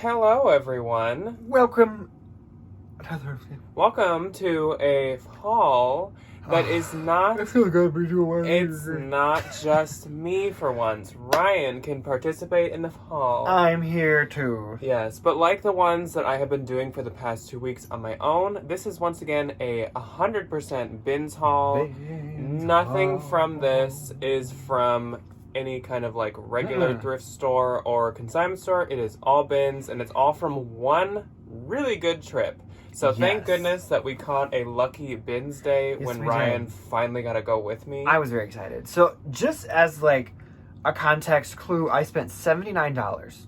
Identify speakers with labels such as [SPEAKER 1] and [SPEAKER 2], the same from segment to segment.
[SPEAKER 1] Hello, everyone.
[SPEAKER 2] Welcome
[SPEAKER 1] to a haul that is not.
[SPEAKER 2] I feel like I'll be doing one.
[SPEAKER 1] It's not just me for once. Ryan can participate in the haul.
[SPEAKER 2] I'm here too.
[SPEAKER 1] Yes, but like the ones that I have been doing for the past 2 weeks on my own, this is once again a 100% bins haul. Nothing from this is from any kind of like regular thrift store or consignment store. It is all bins, and it's all from one really good trip. So thank goodness that we caught a lucky bins day when Ryan finally got to go with me.
[SPEAKER 2] I was very excited. So just as like a context clue, I spent $79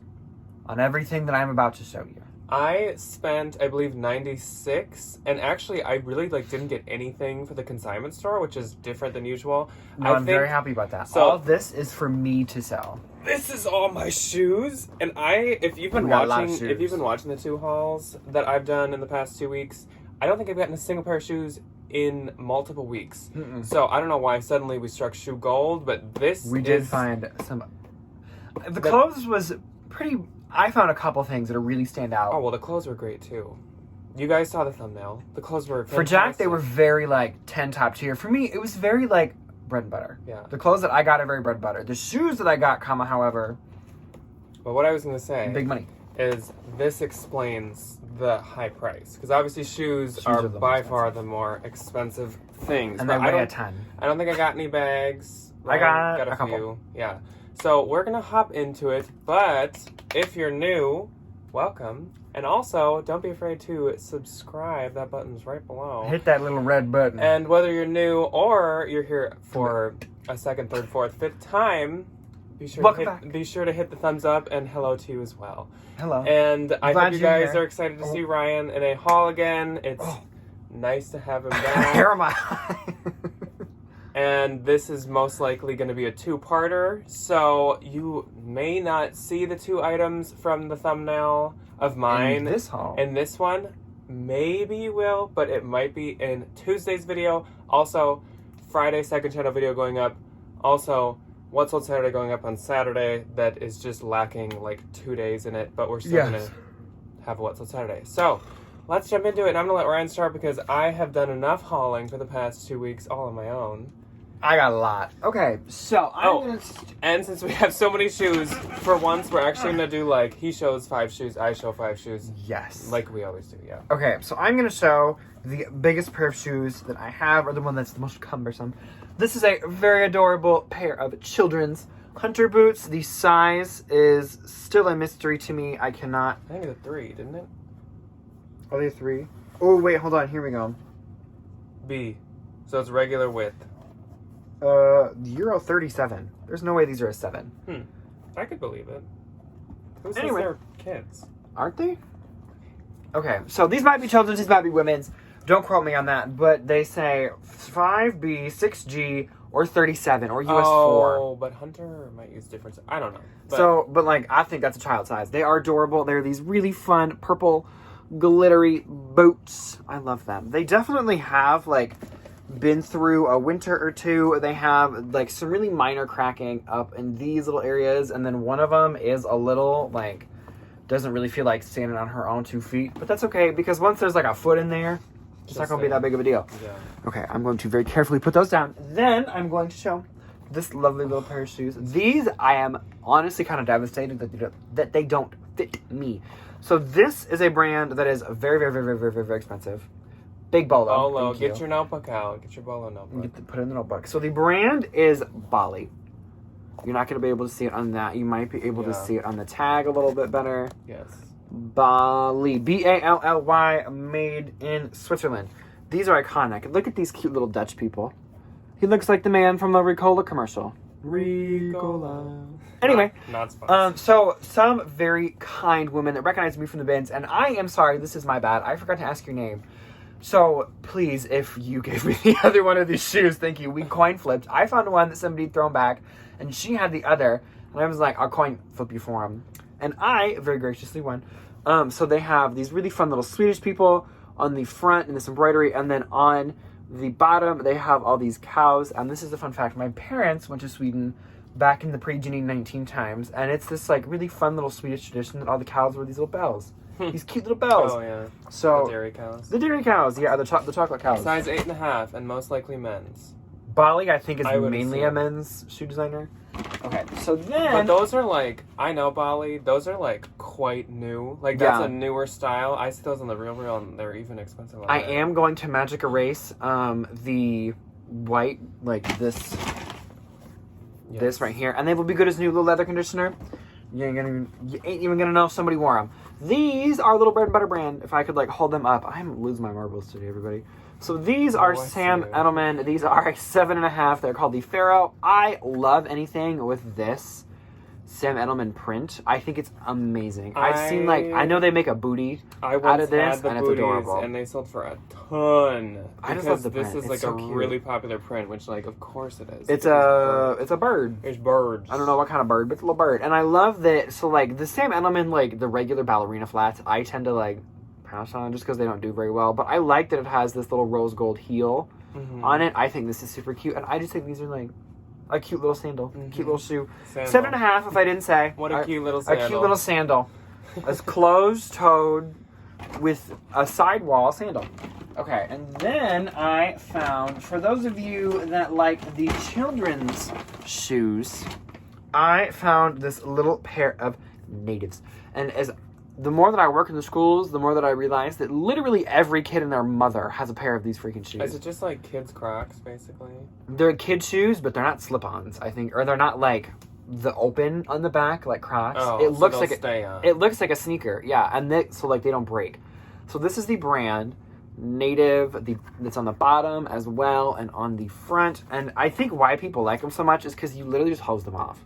[SPEAKER 2] on everything that I'm about to show you.
[SPEAKER 1] I spent, I believe, $96, and actually, I really didn't get anything for the consignment store, which is different than usual.
[SPEAKER 2] No, I'm very happy about that.
[SPEAKER 1] So,
[SPEAKER 2] all this is for me to sell.
[SPEAKER 1] This is all my shoes, and if you've been watching the two hauls that I've done in the past 2 weeks, I don't think I've gotten a single pair of shoes in multiple weeks. So I don't know why suddenly we struck shoe gold, but
[SPEAKER 2] we did find some. The clothes was pretty. I found a couple things that really stand out.
[SPEAKER 1] Oh, well, the clothes were great, too. You guys saw the thumbnail. The clothes were fantastic.
[SPEAKER 2] For Jack, they were very, 10 top tier. For me, it was very, bread and butter.
[SPEAKER 1] Yeah.
[SPEAKER 2] The clothes that I got are very bread and butter. The shoes that I got, however...
[SPEAKER 1] But what I was going to say...
[SPEAKER 2] Big money.
[SPEAKER 1] ...is this explains the high price. Because obviously shoes are by far the more expensive things.
[SPEAKER 2] And they weigh a ton.
[SPEAKER 1] I don't think I got any bags.
[SPEAKER 2] I got
[SPEAKER 1] a
[SPEAKER 2] couple.
[SPEAKER 1] Few. Yeah. So we're going to hop into it, but if you're new, welcome. And also, don't be afraid to subscribe. That button's right below.
[SPEAKER 2] Hit that little red button.
[SPEAKER 1] And whether you're new or you're here for a second, third, fourth, fifth time, be sure to hit the thumbs up, and hello to you as well.
[SPEAKER 2] Hello.
[SPEAKER 1] And I hope you guys are excited to see Ryan in a haul again. It's nice to have him back.
[SPEAKER 2] Hair on my eye.
[SPEAKER 1] And this is most likely going to be a two-parter, so you may not see the two items from the thumbnail of mine.
[SPEAKER 2] In this haul.
[SPEAKER 1] In this one, maybe you will, but it might be in Tuesday's video. Also, Friday second channel video going up. Also, What's Sold Saturday going up on Saturday. That is just lacking 2 days in it, but we're still going to have a What's Sold Saturday. So, let's jump into it. And I'm going to let Ryan start because I have done enough hauling for the past 2 weeks all on my own.
[SPEAKER 2] I got a lot. Okay, so
[SPEAKER 1] and since we have so many shoes, for once we're actually gonna do he shows 5 shoes, I show 5 shoes.
[SPEAKER 2] Yes.
[SPEAKER 1] Like we always do, yeah.
[SPEAKER 2] Okay, so I'm gonna show the biggest pair of shoes that I have, or the one that's the most cumbersome. This is a very adorable pair of children's hunter boots. The size is still a mystery to me. I think
[SPEAKER 1] it's a 3, didn't it?
[SPEAKER 2] Are they 3? Oh wait, hold on, here we go.
[SPEAKER 1] B. So it's regular width.
[SPEAKER 2] Euro 37. There's no way these are a 7.
[SPEAKER 1] I could believe it. Who says
[SPEAKER 2] Anyway.
[SPEAKER 1] they're kids?
[SPEAKER 2] Aren't they? Okay, so these might be children's, these might be women's. Don't quote me on that, but they say 5B, 6G, or 37, or US 4.
[SPEAKER 1] Oh, but Hunter might use different. I don't know.
[SPEAKER 2] But I think that's a child size. They are adorable. They're these really fun purple glittery boots. I love them. They definitely have been through a winter or two. They have some really minor cracking up in these little areas, and then one of them is a little doesn't really feel like standing on her own 2 feet, but that's okay because once there's a foot in there, it's not going to be that big of a deal. Yeah. Okay, I'm going to very carefully put those down. Then I'm going to show this lovely little pair of shoes. These I am honestly kind of devastated that they don't fit me. So this is a brand that is very, very, very, very, very, very expensive. Big Bolo.
[SPEAKER 1] Bolo. Get your notebook out. Get your Bolo notebook.
[SPEAKER 2] Put it in the notebook. So the brand is Bali. You're not going to be able to see it on that. You might be able to see it on the tag a little bit better.
[SPEAKER 1] Yes.
[SPEAKER 2] Bali. Bally. Made in Switzerland. These are iconic. Look at these cute little Dutch people. He looks like the man from the Ricola commercial.
[SPEAKER 1] Ricola.
[SPEAKER 2] Anyway,
[SPEAKER 1] not sponsored.
[SPEAKER 2] So some very kind women that recognize me from the bins, and I am sorry, this is my bad. I forgot to ask your name. So, please, if you gave me the other one of these shoes, thank you. We coin flipped. I found one that somebody had thrown back, and she had the other. And I was like, I'll coin flip you for them. And I very graciously won. So they have these really fun little Swedish people on the front in this embroidery. And then on the bottom, they have all these cows. And this is a fun fact. My parents went to Sweden back in the pre-Ginny 19 times, and it's this like really fun little Swedish tradition that all the cows wear these little bells. These cute little bells.
[SPEAKER 1] Oh, yeah.
[SPEAKER 2] So
[SPEAKER 1] The dairy cows.
[SPEAKER 2] The dairy cows, yeah, the chocolate cows.
[SPEAKER 1] Size 8.5, and most likely men's.
[SPEAKER 2] Bali, I think, is
[SPEAKER 1] I would
[SPEAKER 2] mainly
[SPEAKER 1] assume.
[SPEAKER 2] a men's shoe designer. Okay, so then...
[SPEAKER 1] But those are like, I know Bali, those are like quite new. Like, that's
[SPEAKER 2] Yeah.
[SPEAKER 1] a newer style. I see those on the Real, and they're even expensive.
[SPEAKER 2] I am going to magic erase the white, like this right here, and they will be good as new little leather conditioner. You ain't even gonna know if somebody wore them. These are Little Bread and Butter brand. If I could like hold them up, I'm losing my marbles today, everybody. So these are
[SPEAKER 1] I
[SPEAKER 2] Sam
[SPEAKER 1] see.
[SPEAKER 2] Edelman. These are a 7.5. They're called the Pharaoh. I love anything with this Sam Edelman print. I think it's amazing. I've seen like, I know they make a booty
[SPEAKER 1] I
[SPEAKER 2] out
[SPEAKER 1] once
[SPEAKER 2] of this,
[SPEAKER 1] had the
[SPEAKER 2] and it's
[SPEAKER 1] booties,
[SPEAKER 2] adorable.
[SPEAKER 1] and they sold for a ton.
[SPEAKER 2] I just
[SPEAKER 1] Because
[SPEAKER 2] love the
[SPEAKER 1] this
[SPEAKER 2] print.
[SPEAKER 1] is
[SPEAKER 2] It's
[SPEAKER 1] like
[SPEAKER 2] so
[SPEAKER 1] a
[SPEAKER 2] cute.
[SPEAKER 1] really popular print, which like of course it is.
[SPEAKER 2] It's a bird.
[SPEAKER 1] There's birds.
[SPEAKER 2] I don't know what kind of bird, but it's a little bird. And I love that. So like the Sam Edelman, like the regular ballerina flats, I tend to like pass on just because they don't do very well. But I like that it has this little rose gold heel on it. I think this is super cute, and I just think these are like a cute little sandal, cute little shoe.
[SPEAKER 1] Sandal.
[SPEAKER 2] 7.5, if I didn't say.
[SPEAKER 1] What a cute little sandal.
[SPEAKER 2] A cute little sandal. It's closed-toed with a sidewall sandal. Okay, and then I found, for those of you that like the children's shoes, I found this little pair of natives. And as the more that I work in the schools, the more that I realize that literally every kid and their mother has a pair of these freaking shoes.
[SPEAKER 1] Is it just like kids' Crocs, basically?
[SPEAKER 2] They're kid shoes, but they're not slip-ons, I think. Or they're not like the open on the back like Crocs.
[SPEAKER 1] Oh,
[SPEAKER 2] it looks
[SPEAKER 1] so
[SPEAKER 2] like
[SPEAKER 1] they'll stay on.
[SPEAKER 2] it looks like a sneaker, yeah, and so like they don't break. So this is the brand Native, that's on the bottom as well and on the front. And I think why people like them so much is because you literally just hose them off.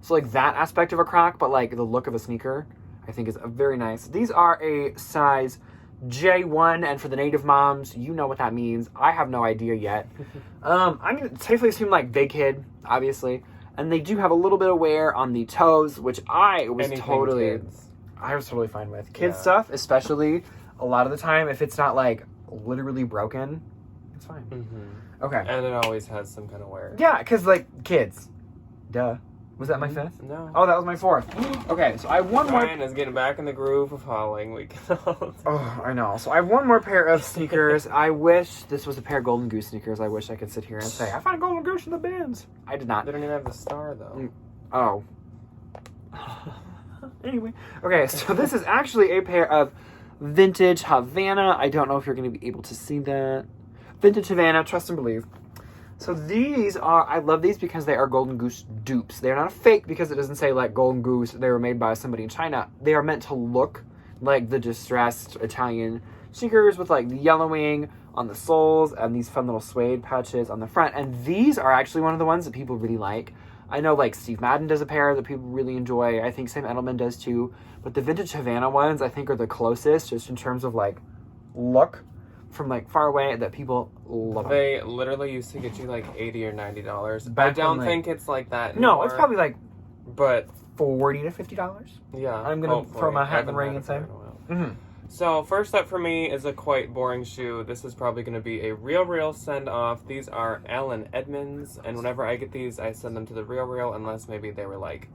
[SPEAKER 2] So like that aspect of a Croc, but like the look of a sneaker, I think is very nice. These are a size J1, and for the Native moms, you know what that means. I have no idea yet. I'm gonna safely assume like big kid, obviously. And they do have a little bit of wear on the toes, which I was
[SPEAKER 1] Anything
[SPEAKER 2] totally
[SPEAKER 1] kids.
[SPEAKER 2] fine with. Kid stuff, especially a lot of the time, if it's not like literally broken, it's fine. Okay.
[SPEAKER 1] And it always has some kind of wear.
[SPEAKER 2] Yeah, because like kids. Duh. Was that my fifth?
[SPEAKER 1] No.
[SPEAKER 2] Oh, that was my fourth. Okay, so I have one more.
[SPEAKER 1] Ryan is getting back in the groove of hauling. We can all...
[SPEAKER 2] Oh, I know. So I have one more pair of sneakers. I wish this was a pair of Golden Goose sneakers. I wish I could sit here and say, I found a Golden Goose in the bins. I did not.
[SPEAKER 1] They don't even have the star, though.
[SPEAKER 2] Oh. Anyway. Okay, so this is actually a pair of vintage Havana. I don't know if you're going to be able to see that. Vintage Havana, trust and believe. So these are, I love these because they are Golden Goose dupes. They're not fake because it doesn't say like Golden Goose, they were made by somebody in China. They are meant to look like the distressed Italian sneakers with like the yellowing on the soles and these fun little suede patches on the front. And these are actually one of the ones that people really like. I know like Steve Madden does a pair that people really enjoy. I think Sam Edelman does too. But the vintage Havana ones I think are the closest just in terms of like look from like far away that people love.
[SPEAKER 1] They literally used to get you like $80 or $90.
[SPEAKER 2] Back
[SPEAKER 1] I don't
[SPEAKER 2] when,
[SPEAKER 1] think it's like that anymore.
[SPEAKER 2] No, it's probably like
[SPEAKER 1] but
[SPEAKER 2] $40 to $50.
[SPEAKER 1] yeah,
[SPEAKER 2] I'm gonna throw my hat in the ring and say.
[SPEAKER 1] So first up for me is a quite boring shoe. This is probably going to be a Real send off. These are Allen Edmonds, and whenever I get these, I send them to the Real unless maybe they were like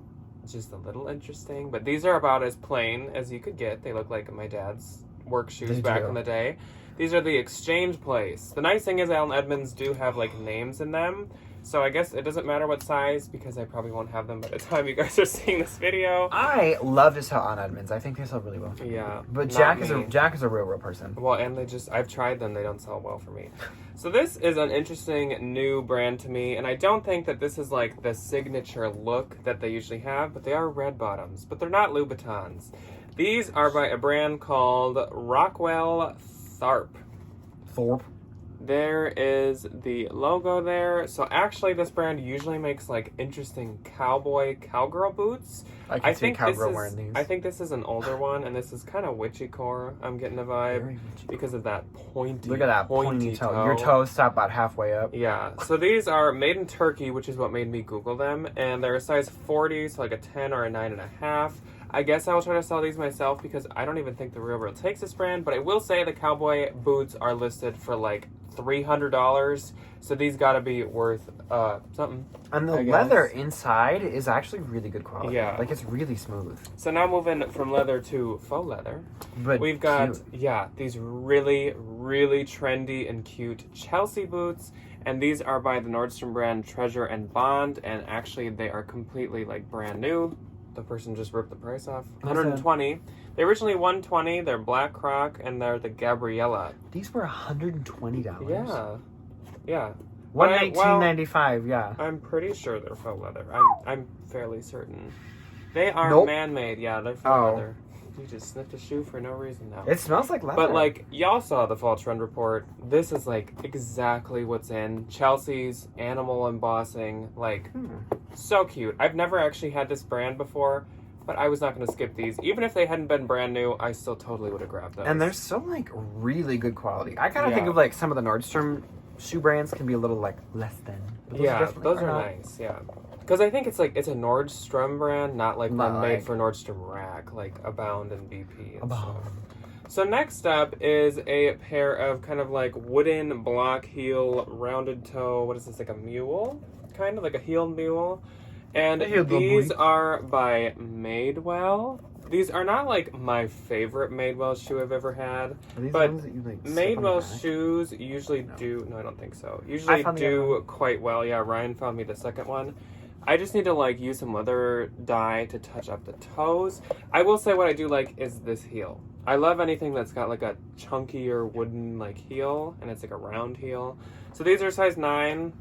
[SPEAKER 1] just a little interesting. But these are about as plain as you could get. They look like my dad's work shoes back in the day. These are the Exchange Place. The nice thing is Allen Edmonds do have like names in them. So I guess it doesn't matter what size because I probably won't have them by the time you guys are seeing this video.
[SPEAKER 2] I love to sell on Edmonds. I think they sell really well.
[SPEAKER 1] Yeah.
[SPEAKER 2] But Jack is a real person.
[SPEAKER 1] Well, and I've tried them. They don't sell well for me. So this is an interesting new brand to me. And I don't think that this is like the signature look that they usually have. But they are red bottoms. But they're not Louboutins. These are by a brand called Rockwell Thorpe. There is the logo there. So actually this brand usually makes like interesting cowgirl boots.
[SPEAKER 2] I think a cowgirl wearing these.
[SPEAKER 1] I think this is an older one, and this is kind of witchy core. I'm getting a vibe because of that pointy.
[SPEAKER 2] Look at that pointy toe. Your toes stop about halfway up.
[SPEAKER 1] Yeah. So these are made in Turkey, which is what made me Google them, and they're a size 40, so like a 10 or a 9.5. I guess I will try to sell these myself because I don't even think The Real World takes this brand, but I will say the cowboy boots are listed for like $300, so these gotta be worth something.
[SPEAKER 2] And the leather inside is actually really good quality.
[SPEAKER 1] Yeah.
[SPEAKER 2] Like, it's really smooth.
[SPEAKER 1] So now moving from leather to faux leather.
[SPEAKER 2] But
[SPEAKER 1] we've got,
[SPEAKER 2] cute.
[SPEAKER 1] these really, really trendy and cute Chelsea boots. And these are by the Nordstrom brand Treasure and Bond. And actually, they are completely, like, brand new. The person just ripped the price off. $120. They originally $120. They're black croc, and they're the Gabriella.
[SPEAKER 2] These were $120.
[SPEAKER 1] Yeah.
[SPEAKER 2] $119.95, yeah.
[SPEAKER 1] I'm pretty sure they're faux leather. I'm fairly certain. They are man-made. Yeah, they're faux leather. You just sniffed a shoe for no reason now.
[SPEAKER 2] It smells like leather.
[SPEAKER 1] But, like, y'all saw the fall trend report. This is, like, exactly what's in. Chelsea's animal embossing. Like, so cute. I've never actually had this brand before, but I was not going to skip these. Even if they hadn't been brand new, I still totally would have grabbed those.
[SPEAKER 2] And they're still, like, really good quality. I kind of think of, like, some of the Nordstrom shoe brands can be a little, like, less than.
[SPEAKER 1] Those are nice, Because I think it's like, it's a Nordstrom brand, not like one made for Nordstrom Rack, like Abound and BP and stuff. So next up is a pair of kind of like wooden block heel, rounded toe, what is this, like a mule? Kind of like a heeled mule. And these are by Madewell. These are not like my favorite Madewell shoe I've ever had, but Madewell shoes usually do. No, I don't think so. Usually do quite well. Yeah, Ryan found me the second one. I just need to like use some leather dye to touch up the toes. I will say what I do like is this heel. I love anything that's got like a chunkier wooden like heel, and it's like a round heel. So these are size 9.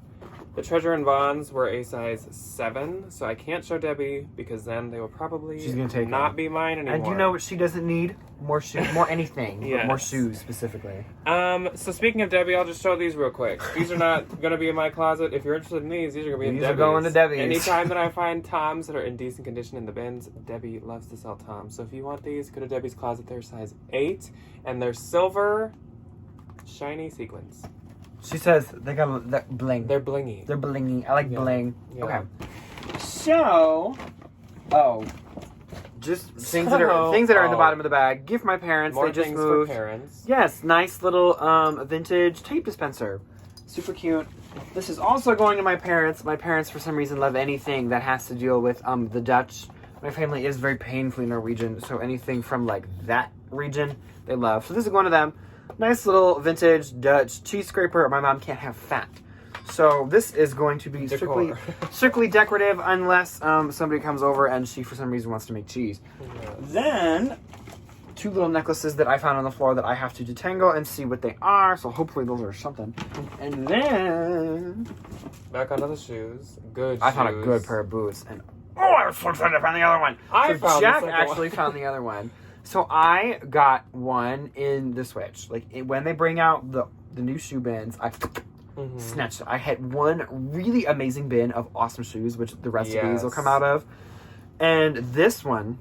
[SPEAKER 1] The Treasure and Bonds were a size 7, so I can't show Debbie because then they will probably not be mine anymore.
[SPEAKER 2] And you know what she doesn't need? More shoes, more anything, but more shoes specifically.
[SPEAKER 1] So speaking of Debbie, I'll just show these real quick. These are not going to be in my closet. If you're interested in these are going to be in Debbie's.
[SPEAKER 2] These are going to Debbie's.
[SPEAKER 1] Anytime that I find Toms that are in decent condition in the bins, Debbie loves to sell Toms. So if you want these, go to Debbie's closet. They're size 8, and they're silver, shiny sequins.
[SPEAKER 2] She says they got that bling.
[SPEAKER 1] They're blingy.
[SPEAKER 2] They're blingy. I like bling.
[SPEAKER 1] Yeah.
[SPEAKER 2] Okay. So, just things that are in the bottom of the bag. Give my parents.
[SPEAKER 1] More
[SPEAKER 2] they just
[SPEAKER 1] things
[SPEAKER 2] moved.
[SPEAKER 1] for parents.
[SPEAKER 2] Yes, nice little vintage tape dispenser. Super cute. This is also going to my parents. My parents, for some reason, love anything that has to deal with the Dutch. My family is very painfully Norwegian, so anything from like that region they love. So this is going to them. Nice little vintage Dutch cheese scraper. My mom can't have fat. So this is going to be strictly decorative unless somebody comes over and she, for some reason, wants to make cheese. Yes. Then, 2 little necklaces that I found on the floor that I have to detangle and see what they are. So hopefully those are something. And then...
[SPEAKER 1] back onto the shoes.
[SPEAKER 2] I found a good pair of boots. And I was so excited to find the other one. Jack actually found the other one. So I got one in the Switch. Like, when they bring out the new shoe bins, I snatched it. I had one really amazing bin of awesome shoes, which the rest of these will come out of. And this one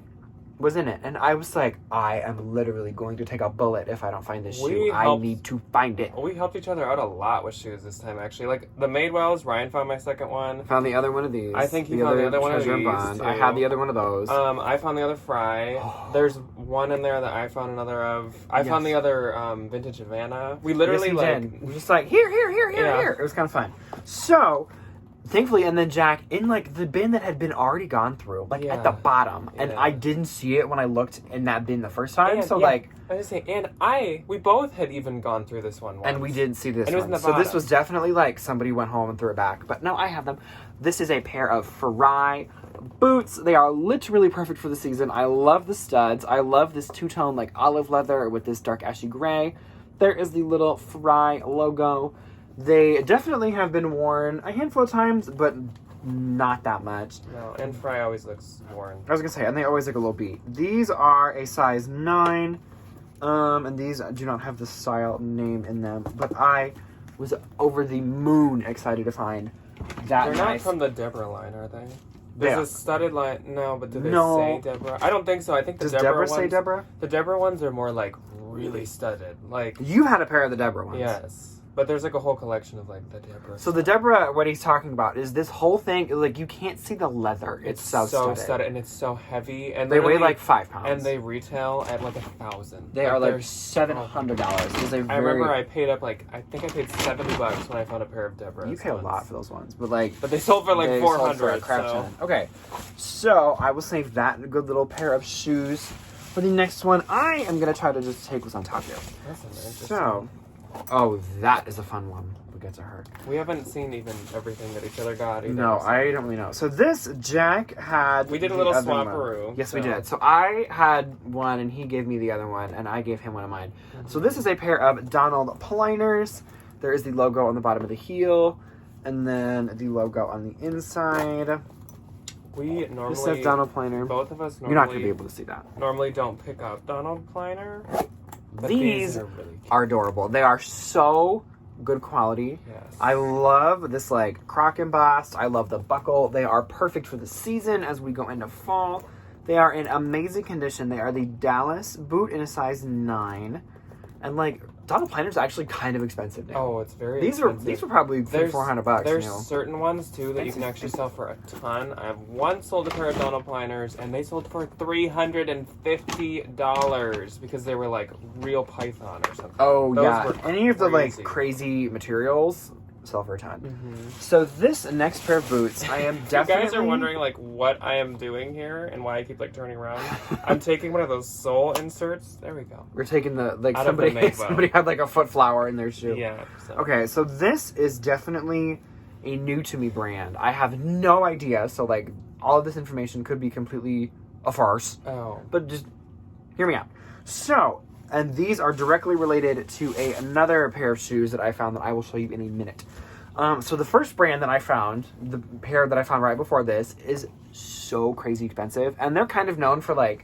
[SPEAKER 2] was in it. And I was like, I am literally going to take a bullet if I don't find this shoe. I need to find it.
[SPEAKER 1] We helped each other out a lot with shoes this time, actually. Like, the Madewells, Ryan found my second one.
[SPEAKER 2] Found the other one of these.
[SPEAKER 1] I think he found the other one of these,
[SPEAKER 2] Bond. I had the other one of those.
[SPEAKER 1] I found the other Fry. There's one in there that I found another of. I found the other vintage Havana. We literally,
[SPEAKER 2] we're just like, here. It was kind of fun. So... thankfully, and then Jack, in like the bin that had been already gone through, like at the bottom, and I didn't see it when I looked in that bin the first time. I was saying, we both had even gone through this one once. And we didn't see this one. So this was definitely like somebody went home and threw it back. But no, I have them. This is a pair of Fry boots. They are literally perfect for the season. I love the studs. I love this two-tone like olive leather with this dark ashy gray. There is the little Fry logo. They definitely have been worn a handful of times, but not that much.
[SPEAKER 1] No, and Fry always looks worn.
[SPEAKER 2] I was going to say, and they always look a little beat. These are a size 9, and these do not have the style name in them, but I was over the moon excited to find that.
[SPEAKER 1] They're not from the Deborah line, are they? There's a studded line. No, but do they say Deborah? I don't think so. I think the Deborah ones... Does Deborah say Deborah? The Deborah ones are more, like, really studded. Like...
[SPEAKER 2] You had a pair of the Deborah ones.
[SPEAKER 1] Yes. But there's like a whole collection of like the Deborah.
[SPEAKER 2] So the Deborah, what he's talking about is this whole thing, like you can't see the leather. It's so studded.
[SPEAKER 1] And it's so heavy. And
[SPEAKER 2] they weigh like 5 pounds.
[SPEAKER 1] And they retail at like $1,000.
[SPEAKER 2] They are like $700.
[SPEAKER 1] I remember I paid up like, I think I paid $70 when I found a pair of Deborah's.
[SPEAKER 2] You pay a lot for those ones, but like.
[SPEAKER 1] But they sold for like $400.
[SPEAKER 2] Okay, so I will save that and a good little pair of shoes for the next one. I am gonna try to just take what's on top here.
[SPEAKER 1] That's interesting.
[SPEAKER 2] So. Oh, that is a fun one. We'll get to her.
[SPEAKER 1] We haven't seen even everything that each other got either.
[SPEAKER 2] No, I don't really know. So this, Jack had...
[SPEAKER 1] We did a little swap-a-roo.
[SPEAKER 2] Yes, we did. So I had one, and he gave me the other one, and I gave him one of mine. Mm-hmm. So this is a pair of Donald Pleiners. There is the logo on the bottom of the heel, and then the logo on the inside.
[SPEAKER 1] We normally...
[SPEAKER 2] This says Donald Pleiner.
[SPEAKER 1] Both of us normally...
[SPEAKER 2] You're not going to be able to see that.
[SPEAKER 1] Normally don't pick up Donald Pleiner. But
[SPEAKER 2] these
[SPEAKER 1] are really cute.
[SPEAKER 2] Are adorable. They are so good quality.
[SPEAKER 1] Yes.
[SPEAKER 2] I love this like croc embossed. I love the buckle. They are perfect for the season as we go into fall. They are in amazing condition. They are the Dallas boot in a size 9. And like Donald Plainer's actually kind of expensive now.
[SPEAKER 1] Oh, it's very expensive.
[SPEAKER 2] These were probably $400.
[SPEAKER 1] There's certain ones too that you can actually sell for a ton. I have once sold a pair of Donald Pleiners and they sold for $350 because they were like real python or something.
[SPEAKER 2] Oh,
[SPEAKER 1] those
[SPEAKER 2] yeah.
[SPEAKER 1] were
[SPEAKER 2] Any of the like crazy materials sell for a ton.
[SPEAKER 1] Mm-hmm.
[SPEAKER 2] So this next pair of boots, I am definitely...
[SPEAKER 1] You guys are wondering like what I am doing here and why I keep like turning around. I'm taking one of those sole inserts. There we go.
[SPEAKER 2] We're taking the like
[SPEAKER 1] Out
[SPEAKER 2] somebody had like a foot flower in their shoe.
[SPEAKER 1] Yeah. So.
[SPEAKER 2] Okay, so this is definitely a new to me brand. I have no idea. So like all of this information could be completely a farce.
[SPEAKER 1] Oh.
[SPEAKER 2] But just hear me out. So, and these are directly related to another pair of shoes that I found that I will show you in a minute. So the first brand that I found, the pair that I found right before this, is so crazy expensive. And they're kind of known for like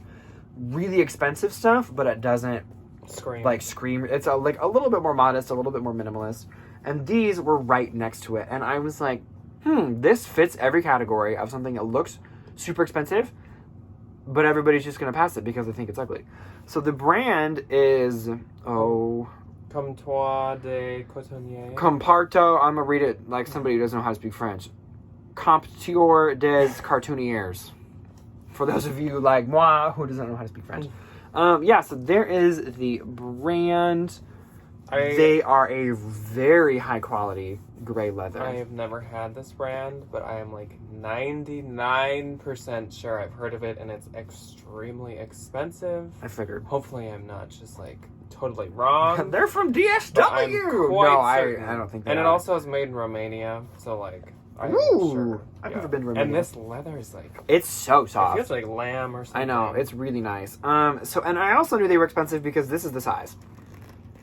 [SPEAKER 2] really expensive stuff, but it doesn't scream. It's a little bit more modest, a little bit more minimalist. And these were right next to it. And I was like, this fits every category of something that looks super expensive, but everybody's just going to pass it because they think it's ugly. So the brand is,
[SPEAKER 1] Comptoir de Cotonnier.
[SPEAKER 2] Comparto, I'm going to read it like somebody who doesn't know how to speak French. Comptoir des Cartonniers. For those of you like moi who doesn't know how to speak French. So there is the brand. They are a very high quality gray leather.
[SPEAKER 1] I have never had this brand, but I am like 99% sure I've heard of it, and it's extremely expensive.
[SPEAKER 2] I figured.
[SPEAKER 1] Hopefully I'm not just like totally wrong.
[SPEAKER 2] They're from DSW! No, I don't think they are.
[SPEAKER 1] And it also is made in Romania, so like...
[SPEAKER 2] Ooh! I've never been to Romania.
[SPEAKER 1] And this leather is like...
[SPEAKER 2] It's so soft.
[SPEAKER 1] It feels like lamb or something.
[SPEAKER 2] I know, it's really nice. And I also knew they were expensive because this is the size.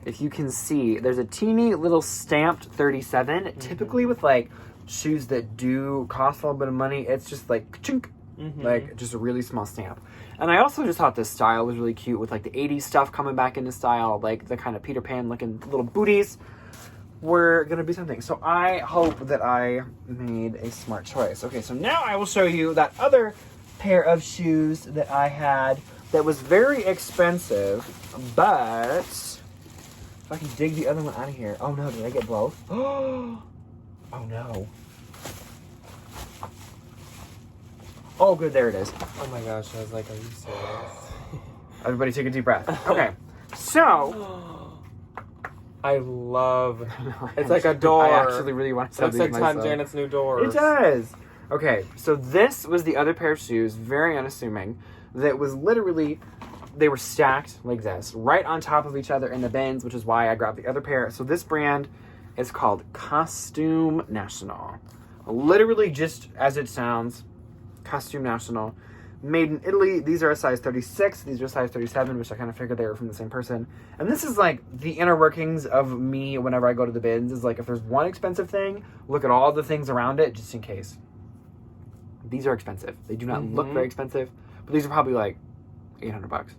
[SPEAKER 2] If you can see, there's a teeny little stamped 37. Mm-hmm. Typically with like shoes that do cost a little bit of money, it's just like chink, like just a really small stamp. And I also just thought this style was really cute with like the 80s stuff coming back into style, like the kind of Peter Pan looking little booties were gonna be something. So I hope that I made a smart choice. Okay, so now I will show you that other pair of shoes that I had that was very expensive, but if I can dig the other one out of here. Oh no, did I get both? Oh no. Oh good, there it is.
[SPEAKER 1] Oh my gosh, I was like, are you serious?
[SPEAKER 2] Everybody take a deep breath. Okay, so...
[SPEAKER 1] I love... It's like a door.
[SPEAKER 2] I actually really want to sell these myself.
[SPEAKER 1] Looks like Tom Janet's new doors.
[SPEAKER 2] It does. Okay, so this was the other pair of shoes, very unassuming, that was literally... They were stacked like this, right on top of each other in the bins, which is why I grabbed the other pair. So this brand is called Costume National. Literally just as it sounds, Costume National. Made in Italy. These are a size 36. These are a size 37, which I kind of figured they were from the same person. And this is like the inner workings of me whenever I go to the bins. Is like if there's one expensive thing, look at all the things around it just in case. These are expensive. They do not look very expensive, but these are probably like $800.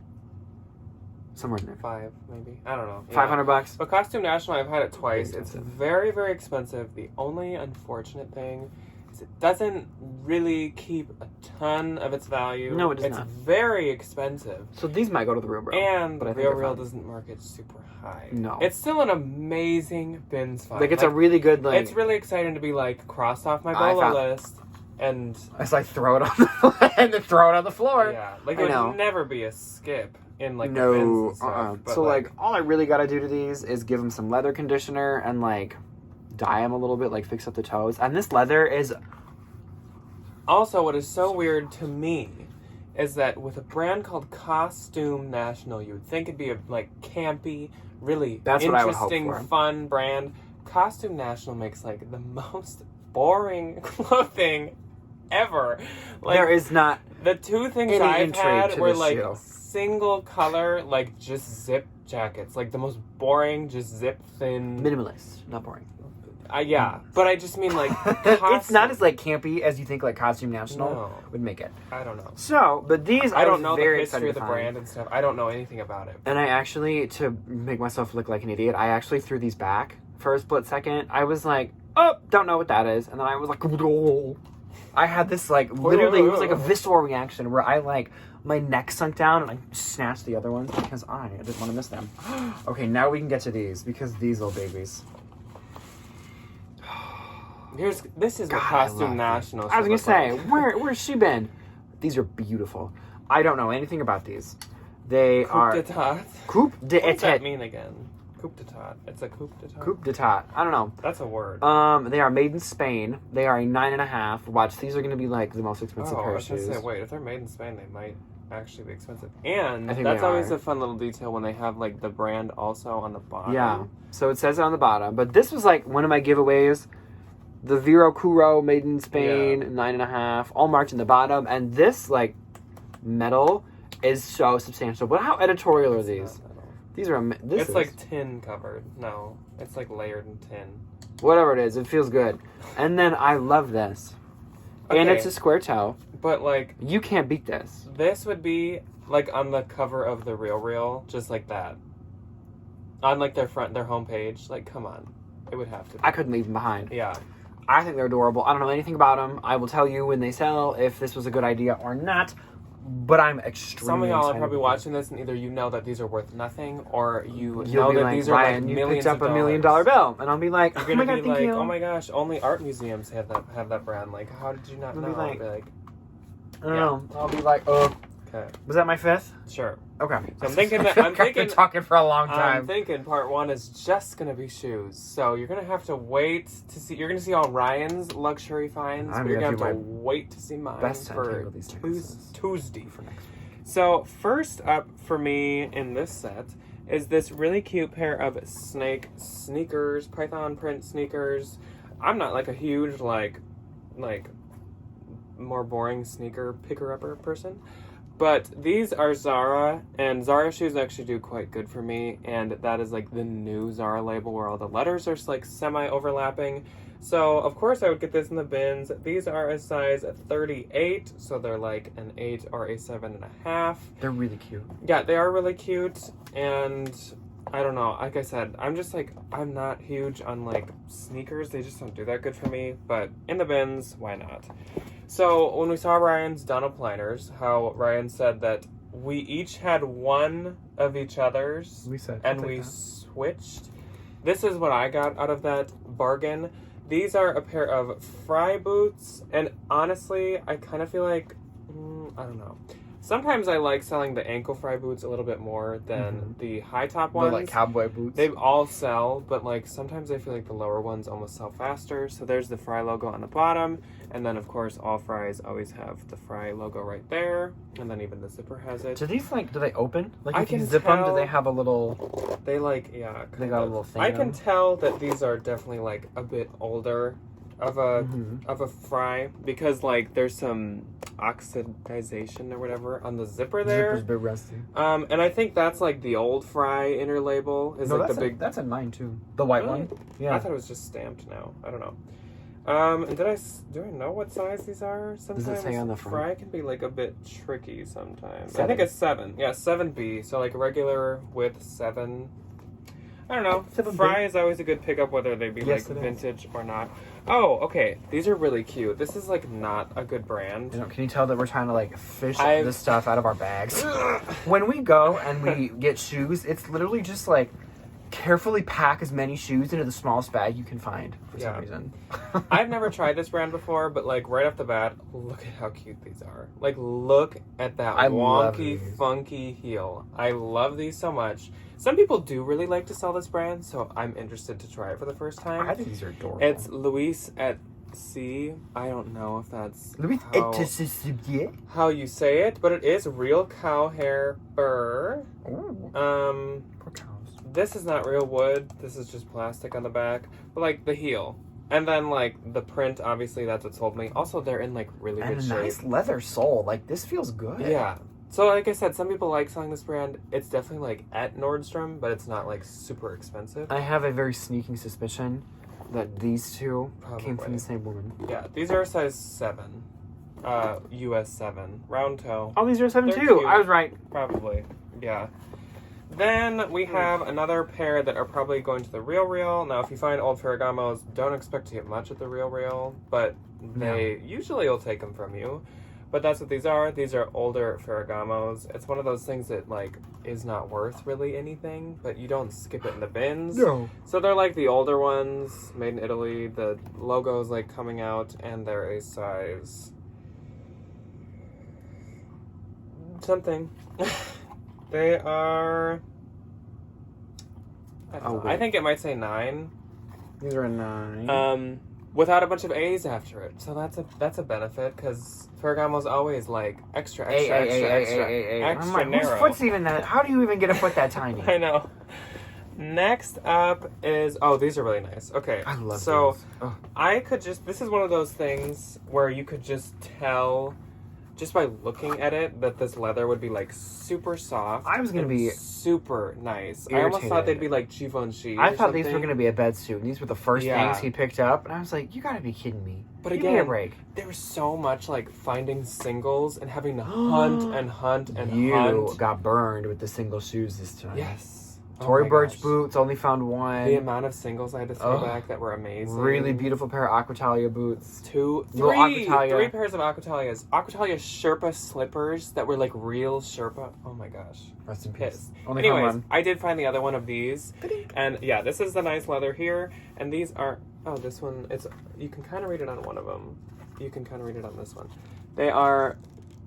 [SPEAKER 2] Somewhere in there.
[SPEAKER 1] 5, maybe. I don't know.
[SPEAKER 2] $500.
[SPEAKER 1] But Costume National, I've had it twice. It's very, very expensive. The only unfortunate thing is is doesn't really keep a ton of its value.
[SPEAKER 2] No, it does
[SPEAKER 1] it's
[SPEAKER 2] not.
[SPEAKER 1] very expensive.
[SPEAKER 2] So these might go to the Real Real.
[SPEAKER 1] And
[SPEAKER 2] but I
[SPEAKER 1] the
[SPEAKER 2] think
[SPEAKER 1] Real
[SPEAKER 2] they're
[SPEAKER 1] Real
[SPEAKER 2] fine.
[SPEAKER 1] doesn't market super high.
[SPEAKER 2] No.
[SPEAKER 1] It's still an amazing bins find.
[SPEAKER 2] Like, it's a really good, like...
[SPEAKER 1] It's really exciting to be, like, crossed off my
[SPEAKER 2] I
[SPEAKER 1] BOLO
[SPEAKER 2] found-
[SPEAKER 1] list. And...
[SPEAKER 2] It's like, throw it on the... and then throw it on the floor.
[SPEAKER 1] Yeah. Like, it would never be a skip in, like, the bins
[SPEAKER 2] No.
[SPEAKER 1] and stuff. But,
[SPEAKER 2] So, like, all I really gotta do to these is give them some leather conditioner and, like, dye them a little bit, like, fix up the toes. And this leather is...
[SPEAKER 1] Also, what is so weird to me is that with a brand called Costume National, you would think it'd be a, like, campy, really
[SPEAKER 2] That's what I would hope
[SPEAKER 1] interesting,
[SPEAKER 2] for.
[SPEAKER 1] fun brand. Costume National makes, like, the most boring clothing ever. Like,
[SPEAKER 2] there is not...
[SPEAKER 1] the two things
[SPEAKER 2] any
[SPEAKER 1] I've
[SPEAKER 2] intrigue
[SPEAKER 1] had
[SPEAKER 2] to
[SPEAKER 1] were,
[SPEAKER 2] this
[SPEAKER 1] like,
[SPEAKER 2] shoe.
[SPEAKER 1] single color, like, just zip jackets. Like, the most boring, just zip thin...
[SPEAKER 2] Minimalist, not boring.
[SPEAKER 1] Yeah, but I just mean, like,
[SPEAKER 2] It's not as, like, campy as you think, like, Costume National
[SPEAKER 1] No.
[SPEAKER 2] would make it.
[SPEAKER 1] I don't know.
[SPEAKER 2] So, but these
[SPEAKER 1] I don't
[SPEAKER 2] was
[SPEAKER 1] know the
[SPEAKER 2] very
[SPEAKER 1] history
[SPEAKER 2] excited
[SPEAKER 1] of the
[SPEAKER 2] to find.
[SPEAKER 1] brand and stuff. I don't know anything about it.
[SPEAKER 2] And I actually, to make myself look like an idiot, I actually threw these back for a split second. I was like, oh, don't know what that is. And then I was like, oh. I had this, like, literally, it was like a visceral reaction where I, like, my neck sunk down and I snatched the other ones because I didn't want to miss them. Okay, now we can get to these because these little babies.
[SPEAKER 1] This is
[SPEAKER 2] God,
[SPEAKER 1] what
[SPEAKER 2] I
[SPEAKER 1] Costume
[SPEAKER 2] love
[SPEAKER 1] National
[SPEAKER 2] I was gonna
[SPEAKER 1] should look
[SPEAKER 2] say,
[SPEAKER 1] like.
[SPEAKER 2] where's she been? These are beautiful. I don't know anything about these. They are
[SPEAKER 1] Coupe de tot.
[SPEAKER 2] coupe de
[SPEAKER 1] What does that
[SPEAKER 2] etat.
[SPEAKER 1] mean again? Coupe de tot. It's a coupe de tot.
[SPEAKER 2] Coupe de tot. I don't know.
[SPEAKER 1] That's a word.
[SPEAKER 2] They are made in Spain. They are a 9.5. Watch, these are gonna be like the most expensive
[SPEAKER 1] Oh,
[SPEAKER 2] pair
[SPEAKER 1] I
[SPEAKER 2] of
[SPEAKER 1] was gonna
[SPEAKER 2] shoes.
[SPEAKER 1] say, wait, if they're made in Spain, they might actually be expensive. And
[SPEAKER 2] I think
[SPEAKER 1] that's
[SPEAKER 2] they
[SPEAKER 1] always
[SPEAKER 2] are.
[SPEAKER 1] a fun little detail when they have like the brand also on the bottom.
[SPEAKER 2] Yeah. So it says it on the bottom. But this was like one of my giveaways. The Vero Curo made in Spain, 9.5, all marked in the bottom. And this like metal is so substantial. But how editorial are
[SPEAKER 1] It's
[SPEAKER 2] these?
[SPEAKER 1] not metal.
[SPEAKER 2] These are this
[SPEAKER 1] It's
[SPEAKER 2] is,
[SPEAKER 1] like tin covered. No, it's like layered in tin.
[SPEAKER 2] whatever it is. It feels good. And then I love this. And
[SPEAKER 1] Okay.
[SPEAKER 2] it's a square toe.
[SPEAKER 1] But like
[SPEAKER 2] You can't beat this.
[SPEAKER 1] this would be like on the cover of the Real Real, just like that. On like their homepage. Like, come on, it would have to be.
[SPEAKER 2] I couldn't leave them behind.
[SPEAKER 1] Yeah.
[SPEAKER 2] I think they're adorable. I don't know anything about them. I will tell you when they sell if this was a good idea or not. But I'm extremely
[SPEAKER 1] Some of y'all are
[SPEAKER 2] excited
[SPEAKER 1] probably
[SPEAKER 2] about
[SPEAKER 1] watching this, and either you know that these are worth nothing, or you
[SPEAKER 2] You'll
[SPEAKER 1] know
[SPEAKER 2] be
[SPEAKER 1] that
[SPEAKER 2] like,
[SPEAKER 1] these are like
[SPEAKER 2] Ryan, you
[SPEAKER 1] millions
[SPEAKER 2] picked up
[SPEAKER 1] of
[SPEAKER 2] $1 million
[SPEAKER 1] dollars.
[SPEAKER 2] bill. And I'll be like,
[SPEAKER 1] You're
[SPEAKER 2] oh
[SPEAKER 1] gonna
[SPEAKER 2] my God,
[SPEAKER 1] be
[SPEAKER 2] thank
[SPEAKER 1] like,
[SPEAKER 2] you.
[SPEAKER 1] oh my gosh, only art museums have that brand. Like, how did you not
[SPEAKER 2] I'll
[SPEAKER 1] know?
[SPEAKER 2] be like-
[SPEAKER 1] I'll be like,
[SPEAKER 2] I don't know. I'll be like, oh.
[SPEAKER 1] okay,
[SPEAKER 2] Was that my fifth?
[SPEAKER 1] sure.
[SPEAKER 2] Okay.
[SPEAKER 1] So I'm thinking that-
[SPEAKER 2] I feel
[SPEAKER 1] I'm
[SPEAKER 2] like I've been
[SPEAKER 1] thinking-
[SPEAKER 2] talking for a long
[SPEAKER 1] I'm
[SPEAKER 2] time.
[SPEAKER 1] thinking part one is just gonna be shoes. So you're gonna have to wait to see. You're gonna see all Ryan's luxury finds,
[SPEAKER 2] I'm
[SPEAKER 1] but you're
[SPEAKER 2] gonna
[SPEAKER 1] gonna have
[SPEAKER 2] do
[SPEAKER 1] to wait to see mine
[SPEAKER 2] best to
[SPEAKER 1] for
[SPEAKER 2] untangle these necklaces.
[SPEAKER 1] Tuesday.
[SPEAKER 2] For next week.
[SPEAKER 1] So first up for me in this set is this really cute pair of snake sneakers, python print sneakers. I'm not like a huge like more boring sneaker picker-upper person, but these are Zara, and Zara shoes actually do quite good for me, and that is like the new Zara label where all the letters are like semi-overlapping. So of course I would get this in the bins. These are a size 38, so they're like an 8 or a 7.5.
[SPEAKER 2] They're really cute.
[SPEAKER 1] Yeah, they are really cute, and I don't know, like I said, I'm just like, I'm not huge on like sneakers. They just don't do that good for me, but in the bins, why not? So when we saw Ryan's Donald Liners, how Ryan said that we each had one of each other's,
[SPEAKER 2] We said.
[SPEAKER 1] and we switched. This is what I got out of that bargain. These are a pair of Fry boots, and honestly, I kind of feel like, I don't know. Sometimes I like selling the ankle Fry boots a little bit more than the high top
[SPEAKER 2] They're
[SPEAKER 1] ones.
[SPEAKER 2] like cowboy boots.
[SPEAKER 1] They all sell, but like sometimes I feel like the lower ones almost sell faster. So there's the Fry logo on the bottom, and then of course all Fries always have the Fry logo right there, and then even the zipper has it.
[SPEAKER 2] Do these like, do they open? Like
[SPEAKER 1] I
[SPEAKER 2] if you
[SPEAKER 1] can
[SPEAKER 2] zip them, do
[SPEAKER 1] tell-
[SPEAKER 2] they have a little...
[SPEAKER 1] They like, yeah,
[SPEAKER 2] They
[SPEAKER 1] kind
[SPEAKER 2] got a
[SPEAKER 1] of.
[SPEAKER 2] little thing
[SPEAKER 1] I
[SPEAKER 2] on
[SPEAKER 1] can
[SPEAKER 2] them?
[SPEAKER 1] tell that these are definitely like a bit older of a
[SPEAKER 2] Mhm.
[SPEAKER 1] of a Fry, because like there's some oxidization or whatever on the zipper there.
[SPEAKER 2] Zipper's a bit rusty.
[SPEAKER 1] And I think that's like the old Fry inner label is
[SPEAKER 2] No,
[SPEAKER 1] like
[SPEAKER 2] that's
[SPEAKER 1] the big.
[SPEAKER 2] that's in mine too. The white
[SPEAKER 1] Really?
[SPEAKER 2] one. Yeah.
[SPEAKER 1] I thought it was just stamped now. I don't know. And do I know what size these are? Sometimes
[SPEAKER 2] say on the front?
[SPEAKER 1] Fry can be like a bit tricky sometimes. I
[SPEAKER 2] 7.
[SPEAKER 1] think it's 7. Yeah, 7B. So like regular width 7. I don't know.
[SPEAKER 2] 7B.
[SPEAKER 1] Fry is always a good pickup, whether they be
[SPEAKER 2] Yes,
[SPEAKER 1] like
[SPEAKER 2] it is.
[SPEAKER 1] vintage or not. Oh, okay. These are really cute. This is like not a good brand.
[SPEAKER 2] You know, can you tell that we're trying to like fish this stuff out of our bags? When we go and we get shoes, it's literally just like carefully pack as many shoes into the smallest bag you can find for some reason.
[SPEAKER 1] I've never tried this brand before, but like right off the bat, look at how cute these are. Like look at that wonky, funky heel. I love these so much. Some people do really like to sell this brand, so I'm interested to try it for the first time.
[SPEAKER 2] I think these are adorable.
[SPEAKER 1] It's Louis et C. I don't know if that's how you say it, but it is real cow hair fur.
[SPEAKER 2] Poor cows.
[SPEAKER 1] This is not real wood. This is just plastic on the back. But like the heel. And then like the print, obviously that's what sold me. Also, they're in like really good shape.
[SPEAKER 2] And a nice leather sole. Like this feels good.
[SPEAKER 1] Yeah. So like I said, some people like selling this brand. It's definitely like at Nordstrom, but it's not like super expensive.
[SPEAKER 2] I have a very sneaking suspicion that these two came from the same woman.
[SPEAKER 1] Yeah, these are a size 7. US 7. Round toe.
[SPEAKER 2] Oh, these are a 7
[SPEAKER 1] They're
[SPEAKER 2] too.
[SPEAKER 1] cute.
[SPEAKER 2] I was right.
[SPEAKER 1] Probably. Yeah. Then we have another pair that are probably going to the Real. Now, if you find old Ferragamos, don't expect to get much at the Real, but they usually will take them from you. But that's what these are. These are older Ferragamos. It's one of those things that, like, is not worth really anything, but you don't skip it in the bins.
[SPEAKER 2] No.
[SPEAKER 1] So they're like the older ones, made in Italy. The logo's, like, coming out, and they're a size... something. They are... I think it might say 9.
[SPEAKER 2] These are a 9.
[SPEAKER 1] Without a bunch of A's after it. So that's a benefit, because Ferragamo's always like extra
[SPEAKER 2] Like,
[SPEAKER 1] narrow.
[SPEAKER 2] whose foot's even that? How do you even get a foot that tiny?
[SPEAKER 1] I know. Next up is these are really nice. Okay,
[SPEAKER 2] I love
[SPEAKER 1] so
[SPEAKER 2] these. Oh.
[SPEAKER 1] I could just this is one of those things where you could just tell just by looking at it that this leather would be like super soft.
[SPEAKER 2] I was gonna be
[SPEAKER 1] super nice.
[SPEAKER 2] irritated.
[SPEAKER 1] I almost thought they'd be like Givenchy.
[SPEAKER 2] I thought these were gonna be a bed suit, and these were the first things he picked up, and I was like, "You gotta be kidding me!"
[SPEAKER 1] But
[SPEAKER 2] Give me a break.
[SPEAKER 1] There was so much like finding singles and having to hunt and hunt.
[SPEAKER 2] You got burned with the single shoes this time.
[SPEAKER 1] Yes.
[SPEAKER 2] Tory Burch boots, only found one.
[SPEAKER 1] The amount of singles I had to throw back that were amazing.
[SPEAKER 2] Really beautiful pair of Aquatalia boots.
[SPEAKER 1] 3 pairs of Aquatalias. Aquatalia Sherpa slippers that were like real Sherpa. Oh my gosh.
[SPEAKER 2] Rest in peace.
[SPEAKER 1] Anyways, I did find the other one of these. And yeah, this is the nice leather here. And these are, this one, you can kind of read it on one of them. You can kind of read it on this one.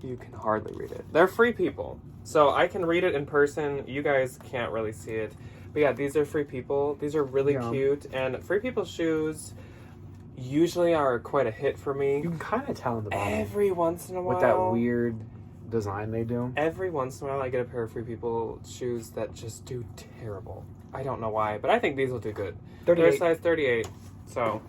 [SPEAKER 1] You can hardly read it. They're Free People. So I can read it in person. You guys can't really see it. But yeah, these are Free People. These are really cute. And Free People shoes usually are quite a hit for me.
[SPEAKER 2] You can kind of tell in the bottom.
[SPEAKER 1] Every once in a while.
[SPEAKER 2] With that weird design they do.
[SPEAKER 1] Every once in a while I get a pair of Free People shoes that just do terrible. I don't know why, but I think these will do good. They're size 38. So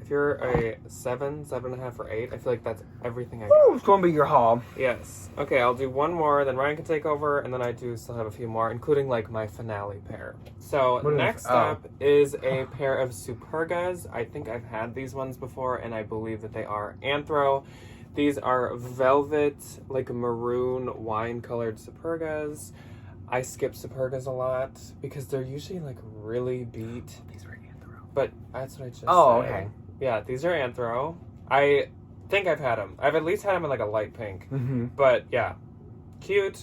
[SPEAKER 1] if you're a 7, 7.5, or 8, I feel like that's everything I got.
[SPEAKER 2] Ooh, it's going to be your haul.
[SPEAKER 1] Yes. Okay, I'll do one more, then Ryan can take over, and then I do still have a few more, including like my finale pair. So next up is a pair of Supergas. I think I've had these ones before, and I believe that they are Anthro. These are velvet, like maroon, wine-colored Supergas. I skip Supergas a lot because they're usually like really beat.
[SPEAKER 2] These are Anthro.
[SPEAKER 1] But that's what I just said.
[SPEAKER 2] Okay.
[SPEAKER 1] Yeah, these are Anthro. I think I've had them. I've at least had them in like a light pink.
[SPEAKER 2] Mm-hmm.
[SPEAKER 1] But yeah, cute.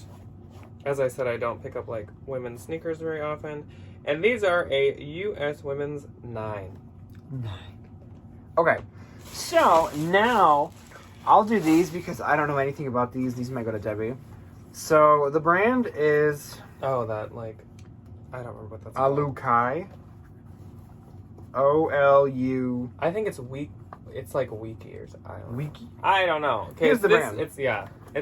[SPEAKER 1] As I said, I don't pick up like women's sneakers very often. And these are a US women's 9.
[SPEAKER 2] Okay, so now I'll do these because I don't know anything about these. These might go to Debbie. So the brand is...
[SPEAKER 1] that like... I don't remember what that's called.
[SPEAKER 2] Alukai. O-L-U...
[SPEAKER 1] I think it's weak. It's like Wiki or something.
[SPEAKER 2] Wiki?
[SPEAKER 1] I don't know. Okay,
[SPEAKER 2] Here's the brand.
[SPEAKER 1] It's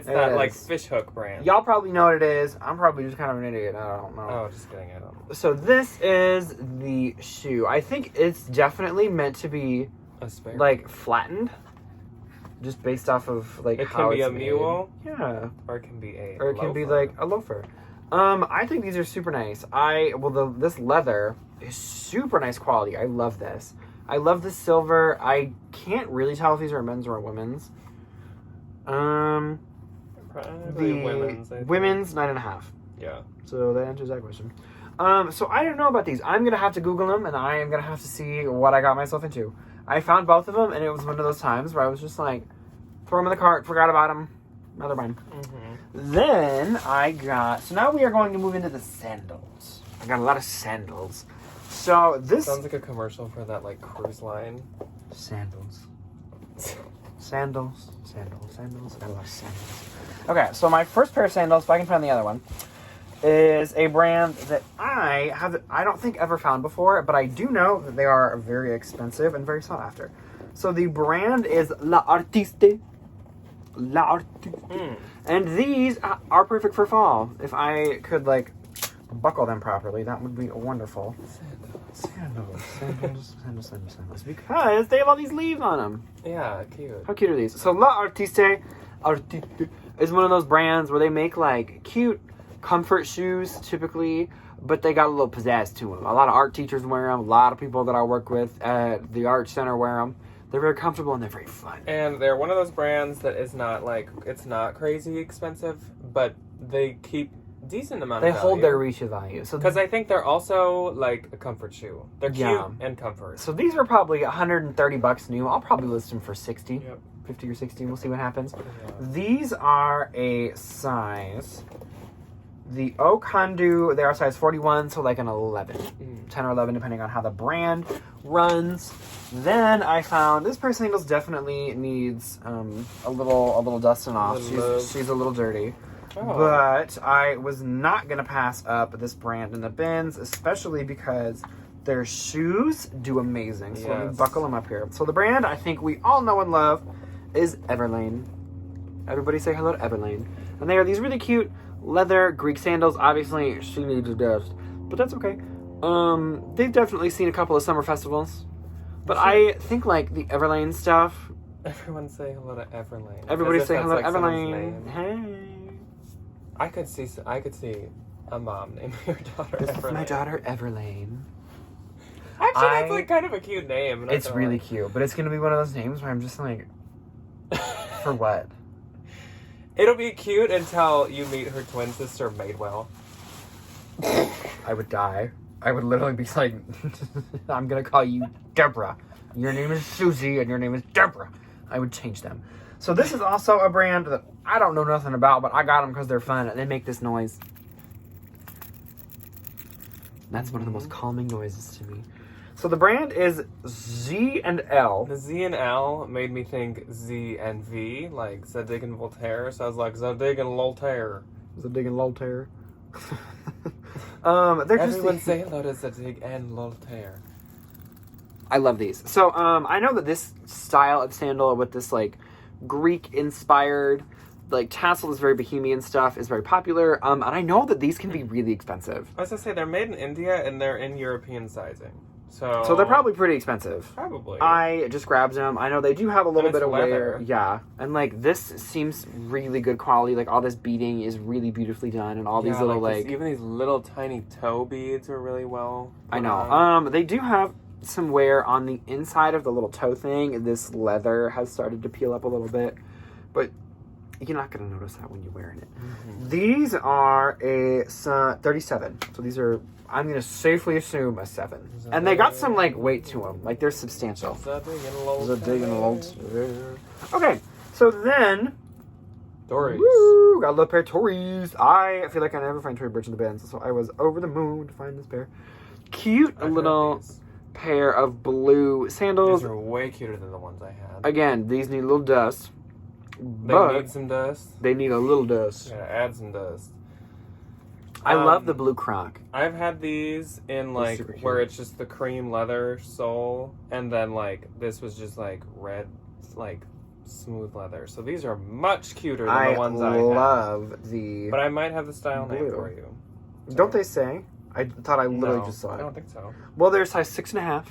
[SPEAKER 1] that like fish hook brand.
[SPEAKER 2] Y'all probably know what it is. I'm probably just kind of an idiot. I don't know.
[SPEAKER 1] Oh, just kidding. I don't know.
[SPEAKER 2] So this is the shoe. I think it's definitely meant to be
[SPEAKER 1] a spare.
[SPEAKER 2] like flattened. Just based off of like
[SPEAKER 1] it
[SPEAKER 2] how
[SPEAKER 1] can be
[SPEAKER 2] it's
[SPEAKER 1] a mule.
[SPEAKER 2] Yeah.
[SPEAKER 1] Or it can be a
[SPEAKER 2] Or it can be like a loafer. I think these are super nice. This leather is super nice quality. I love this. I love the silver. I can't really tell if these are men's or women's.
[SPEAKER 1] Probably women's.
[SPEAKER 2] Women's 9.5.
[SPEAKER 1] Yeah.
[SPEAKER 2] So that answers that question. So I don't know about these. I'm gonna have to Google them, and I am gonna have to see what I got myself into. I found both of them, and it was one of those times where I was just like, throw them in the cart, forgot about them. Now they're mine. Then I got, so now we are going to move into the sandals. I got a lot of sandals. So this
[SPEAKER 1] sounds like a commercial for that like cruise line.
[SPEAKER 2] Sandals. Sandals. I got a lot of sandals. Okay, so my first pair of sandals, if I can find the other one, is a brand that I don't think ever found before, but I do know that they are very expensive and very sought after. So the brand is L'Artiste. And these are perfect for fall. If I could like buckle them properly, that would be wonderful. Sandals. Because they have all these leaves on them.
[SPEAKER 1] Yeah, cute.
[SPEAKER 2] How cute are these? So L'Artiste is one of those brands where they make like cute comfort shoes typically, but they got a little pizzazz to them. A lot of art teachers wear them. A lot of people that I work with at the art center wear them. They're very comfortable and they're very fun.
[SPEAKER 1] And they're one of those brands that is not like, it's not crazy expensive, but they keep decent amount of value.
[SPEAKER 2] They hold their resale value. So
[SPEAKER 1] because I think they're also like a comfort shoe. They're cute and comfort.
[SPEAKER 2] So these were probably $130 new. I'll probably list them for 60.
[SPEAKER 1] Yep.
[SPEAKER 2] 50 or 60. We'll see what happens.
[SPEAKER 1] Yeah.
[SPEAKER 2] These are a size. The Oak Hondu, they are size 41, so like an 11. 10 or 11, depending on how the brand runs. Then I found this pair of sandals definitely needs a little dusting off. She's a little dirty. Oh. But I was not going to pass up this brand in the bins, especially because their shoes do amazing. So let me buckle them up here. So the brand I think we all know and love is Everlane. Everybody say hello to Everlane. And they are these really cute leather Greek sandals. Obviously, she needs a dust, but that's okay. They've definitely seen a couple of summer festivals. But I think like the Everlane stuff.
[SPEAKER 1] Everyone say hello to Everlane.
[SPEAKER 2] Everybody say hello to Everlane. Hey.
[SPEAKER 1] I could see a mom name your daughter Everlane.
[SPEAKER 2] My daughter Everlane.
[SPEAKER 1] Actually, that's like kind of a cute name.
[SPEAKER 2] It's really cute, but it's gonna be one of those names where I'm just like, for what?
[SPEAKER 1] It'll be cute until you meet her twin sister, Madewell.
[SPEAKER 2] I would die. I would literally be like, I'm gonna call you Deborah. Your name is Susie and your name is Deborah. I would change them. So this is also a brand that I don't know nothing about, but I got them because they're fun. They make this noise. That's one of the most calming noises to me. So the brand is Z and L.
[SPEAKER 1] The Z and L made me think Z and V, like Zadig and Voltaire. So I was like, Zadig and Voltaire.
[SPEAKER 2] Zadig and Voltaire.
[SPEAKER 1] Everyone say hello to Zadig and Voltaire.
[SPEAKER 2] I love these. So I know that this style of sandal with this like Greek-inspired like tassel is very Bohemian stuff is very popular. And I know that these can be really expensive.
[SPEAKER 1] I was gonna say they're made in India and they're in European sizing. So
[SPEAKER 2] they're probably pretty expensive.
[SPEAKER 1] Probably.
[SPEAKER 2] I just grabbed them. I know they do have a little bit of wear. Yeah. And like this seems really good quality. Like all this beading is really beautifully done and all these little like
[SPEAKER 1] even these little tiny toe beads are really well
[SPEAKER 2] I know. They do have some wear on the inside of the little toe thing. This leather has started to peel up a little bit. But you're not going to notice that when you're wearing it. Mm-hmm. These are a 37. So these are, I'm going to safely assume a 7. And they got some like weight to them. Like they're substantial. Zadig and Voltaire. Okay, so then
[SPEAKER 1] Tories.
[SPEAKER 2] Woo, got a little pair of Tories. I feel like I never find Tory Birch in the bins, so I was over the moon to find this pair. Cute little pair of blue sandals.
[SPEAKER 1] These are way cuter than the ones I had.
[SPEAKER 2] Again, these need a little dust.
[SPEAKER 1] They need some dust.
[SPEAKER 2] They need a little dust.
[SPEAKER 1] Yeah, add some dust.
[SPEAKER 2] I love the blue croc.
[SPEAKER 1] I've had these in like where it's just the cream leather sole, and then like this was just like red, like smooth leather. So these are much cuter than the ones I have. I love the. But I might have the style name for you.
[SPEAKER 2] So. Don't they say? I thought I literally just saw it.
[SPEAKER 1] I don't think so.
[SPEAKER 2] Well, they're size 6.5.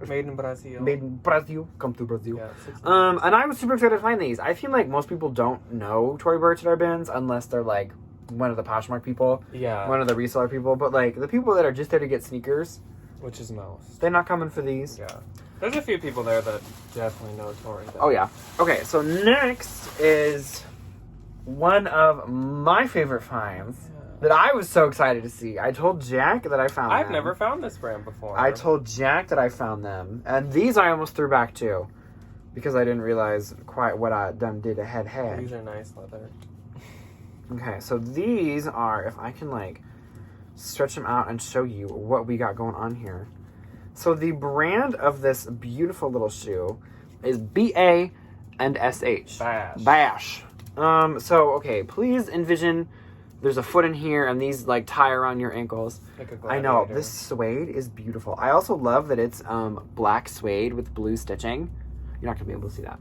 [SPEAKER 1] Made in Brazil.
[SPEAKER 2] Made in Brazil. Come to Brazil. Yeah, and I was super excited to find these. I feel like most people don't know Tory Burch at our bins unless they're like one of the Poshmark people. Yeah. One of the reseller people. But like the people that are just there to get sneakers.
[SPEAKER 1] Which is most.
[SPEAKER 2] They're not coming for these.
[SPEAKER 1] Yeah. There's a few people there that definitely know Tory.
[SPEAKER 2] Oh, yeah. Okay, so next is one of my favorite finds. that I was so excited to see. I told Jack that I found them.
[SPEAKER 1] I've never found this brand before.
[SPEAKER 2] I told Jack that I found them. And these I almost threw back too. Because I didn't realize quite what I done did ahead.
[SPEAKER 1] These are nice leather.
[SPEAKER 2] Okay, so these are, if I can like stretch them out and show you what we got going on here. So the brand of this beautiful little shoe is BA and SH. Bash. So, okay, please envision there's a foot in here and these like tie around your ankles.
[SPEAKER 1] Like
[SPEAKER 2] I know, this suede is beautiful. I also love that it's black suede with blue stitching. You're not going to be able to see that.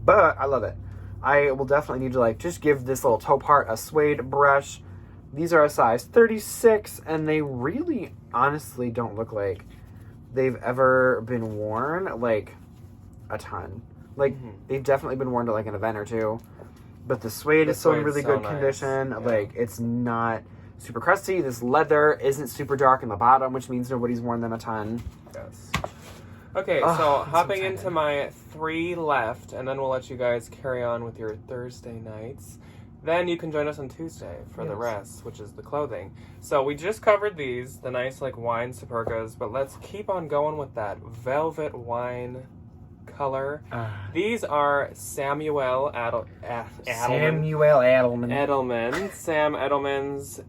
[SPEAKER 2] But I love it. I will definitely need to like just give this little toe part a suede brush. These are a size 36 and they really honestly don't look like they've ever been worn like a ton. Like they've definitely been worn to like an event or two. But the suede is still in really good condition. Yeah. Like it's not super crusty. This leather isn't super dark in the bottom, which means nobody's worn them a ton.
[SPEAKER 1] Yes. Okay, so hopping into my 3 left, and then we'll let you guys carry on with your Thursday nights. Then you can join us on Tuesday for the rest, which is the clothing. So we just covered these, the nice like wine supergas, but let's keep on going with that velvet wine color. These are Sam Edelman's,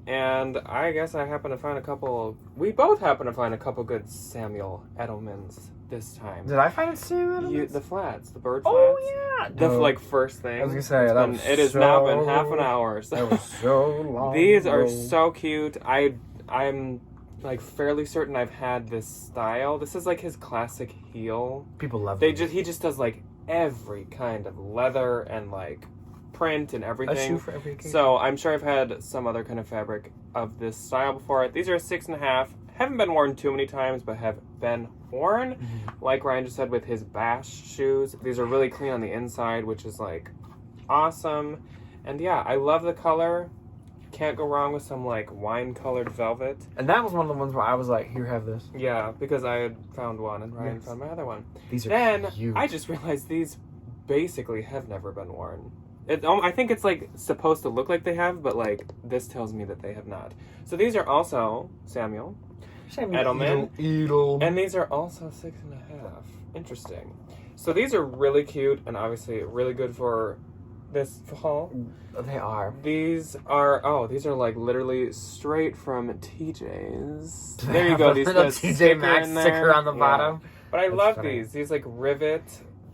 [SPEAKER 1] and I guess I happen to find a couple. We both happen to find a couple good Samuel Edelman's this time.
[SPEAKER 2] Did I find Sam Edelman's?
[SPEAKER 1] The flats, the bird flats.
[SPEAKER 2] Oh yeah,
[SPEAKER 1] the like first thing.
[SPEAKER 2] I was gonna say
[SPEAKER 1] it has now been half an hour. So.
[SPEAKER 2] That was so long.
[SPEAKER 1] These are so cute. I'm like fairly certain I've had this style. This is like his classic heel.
[SPEAKER 2] People love
[SPEAKER 1] he just does like every kind of leather and like print and everything.
[SPEAKER 2] A shoe for every occasion.
[SPEAKER 1] So I'm sure I've had some other kind of fabric of this style before. These are a 6.5. Haven't been worn too many times, but have been worn. Like Ryan just said with his Bash shoes. These are really clean on the inside, which is like awesome. And yeah, I love the color. Can't go wrong with some like wine colored velvet.
[SPEAKER 2] And that was one of the ones where I was like, here, have this.
[SPEAKER 1] Yeah, because I had found one and Ryan found my other one.
[SPEAKER 2] These are
[SPEAKER 1] then
[SPEAKER 2] cute.
[SPEAKER 1] I just realized these basically have never been worn. I think it's like supposed to look like they have, but like this tells me that they have not. So these are also Samuel Edelman. And these are also 6.5. Interesting. So these are really cute and obviously really good for this haul.
[SPEAKER 2] They are.
[SPEAKER 1] These are like literally straight from TJ's. There you go. These
[SPEAKER 2] TJ Maxx sticker on the bottom.
[SPEAKER 1] But I love these. These like rivet.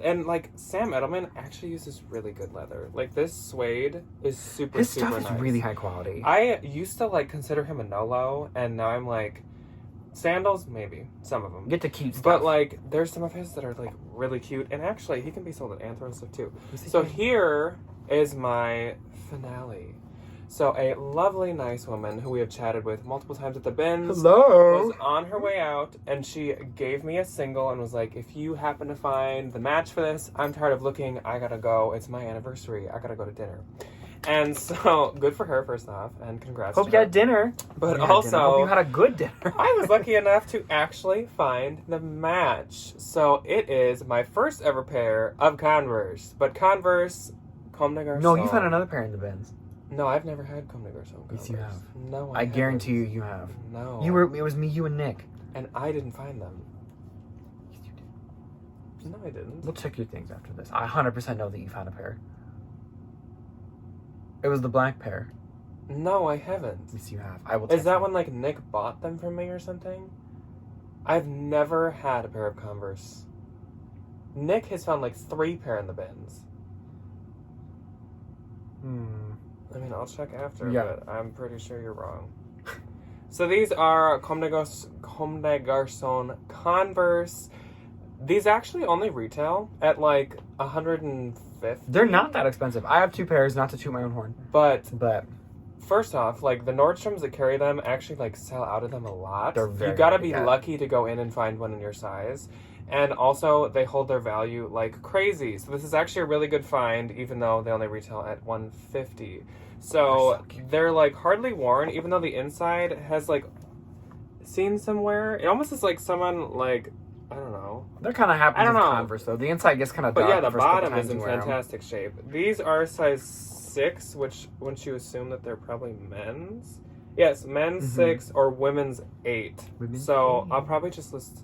[SPEAKER 1] And like Sam Edelman actually uses really good leather. Like this suede is super
[SPEAKER 2] His
[SPEAKER 1] super
[SPEAKER 2] stuff
[SPEAKER 1] nice.
[SPEAKER 2] is really high quality.
[SPEAKER 1] I used to like consider him a no-low, and now I'm like sandals, maybe some of them.
[SPEAKER 2] Get the cute stuff.
[SPEAKER 1] But like there's some of his that are like really cute, and actually he can be sold at Anthro and stuff too. So here is my finale. So a lovely, nice woman who we have chatted with multiple times at the bins was on her way out, and she gave me a single and was like, if you happen to find the match for this, I'm tired of looking, I gotta go. It's my anniversary. I gotta go to dinner. And so, good for her, first off, and congrats.
[SPEAKER 2] Hope you had dinner.
[SPEAKER 1] But also,
[SPEAKER 2] hope you had a good dinner.
[SPEAKER 1] I was lucky enough to actually find the match. So it is my first ever pair of Converse. But Converse, Comme des Garçons.
[SPEAKER 2] No, you found another pair in the bins.
[SPEAKER 1] No, I've never had Comme des Garçons.
[SPEAKER 2] Yes, you have.
[SPEAKER 1] No,
[SPEAKER 2] I guarantee you have.
[SPEAKER 1] No.
[SPEAKER 2] It was me, you, and Nick.
[SPEAKER 1] And I didn't find them.
[SPEAKER 2] Yes, you did.
[SPEAKER 1] No, I didn't.
[SPEAKER 2] We'll check your things after this. I 100% know that you found a pair. It was the black pair.
[SPEAKER 1] No, I haven't.
[SPEAKER 2] Yes, you have. I will.
[SPEAKER 1] Is that when like Nick bought them from me or something? I've never had a pair of Converse. Nick has found like 3 pair in the bins. I mean, I'll check after, but I'm pretty sure you're wrong. So these are Comme des Garçons Converse. These actually only retail at like $150.
[SPEAKER 2] They're not that expensive. I have 2 pairs, not to toot my own horn.
[SPEAKER 1] But
[SPEAKER 2] first
[SPEAKER 1] off, like the Nordstroms that carry them actually like sell out of them a lot.
[SPEAKER 2] They're very
[SPEAKER 1] you gotta be lucky to go in and find one in your size. And also, they hold their value like crazy. So this is actually a really good find, even though they only retail at $150. So they're like hardly worn, even though the inside has like seen somewhere. It almost is like someone like, I don't know.
[SPEAKER 2] They're kind of happy with Converse though. The inside gets kind of dark.
[SPEAKER 1] But yeah, the bottom is in fantastic shape. These are size 6, which once you assume that they're probably men's. Yes, men's 6 or women's 8.
[SPEAKER 2] Women's
[SPEAKER 1] so
[SPEAKER 2] 8.
[SPEAKER 1] I'll probably just list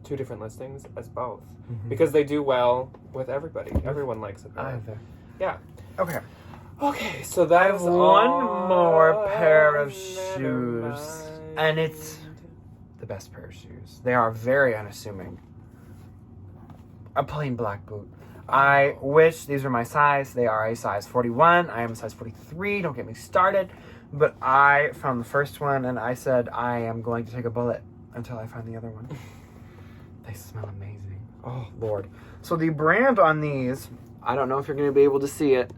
[SPEAKER 1] 2 different listings as both. Because they do well with everybody. Everyone likes it.
[SPEAKER 2] Either.
[SPEAKER 1] Yeah.
[SPEAKER 2] Okay.
[SPEAKER 1] Okay, so that
[SPEAKER 2] I have
[SPEAKER 1] is
[SPEAKER 2] one
[SPEAKER 1] all.
[SPEAKER 2] more pair of
[SPEAKER 1] Never
[SPEAKER 2] shoes.
[SPEAKER 1] mind.
[SPEAKER 2] And it's the best pair of shoes. They are very unassuming. A plain black boot. I wish these were my size. They are a size 41. I am a size 43. Don't get me started. But I found the first one and I said I am going to take a bullet until I find the other one. They smell amazing. Oh, Lord. So the brand on these, I don't know if you're going to be able to see it.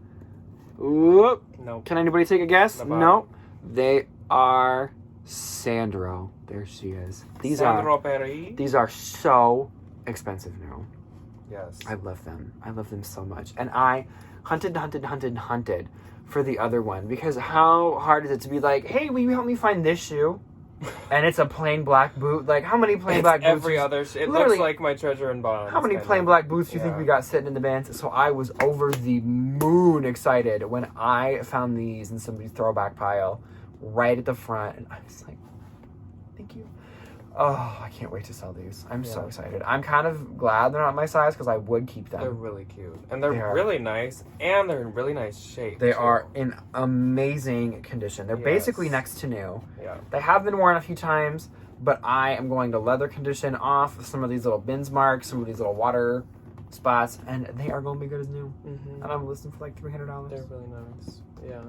[SPEAKER 2] Whoop.
[SPEAKER 1] Nope.
[SPEAKER 2] Can anybody take a guess?
[SPEAKER 1] The
[SPEAKER 2] No. They are Sandro. There she is. These are so expensive now.
[SPEAKER 1] Yes.
[SPEAKER 2] I love them. I love them so much. And I hunted for the other one because how hard is it to be like, hey, will you help me find this shoe? And it's a plain black boot. Like, how many plain black boots?
[SPEAKER 1] Every other it looks like my treasure in bonds.
[SPEAKER 2] How many plain black boots do you think we got sitting in the bins? So I was over the moon excited when I found these in somebody's throwback pile right at the front. And I was like, thank you. Oh, I can't wait to sell these. I'm so excited. I'm kind of glad they're not my size because I would keep them.
[SPEAKER 1] They're really cute. And they're really nice. And they're in really nice shape.
[SPEAKER 2] They are in amazing condition. They're basically next to new.
[SPEAKER 1] Yeah.
[SPEAKER 2] They have been worn a few times, but I am going to leather condition off some of these little bins marks, some of these little water spots, and they are going to be good as new. And I'm listing for like $300.
[SPEAKER 1] They're really nice. Yeah.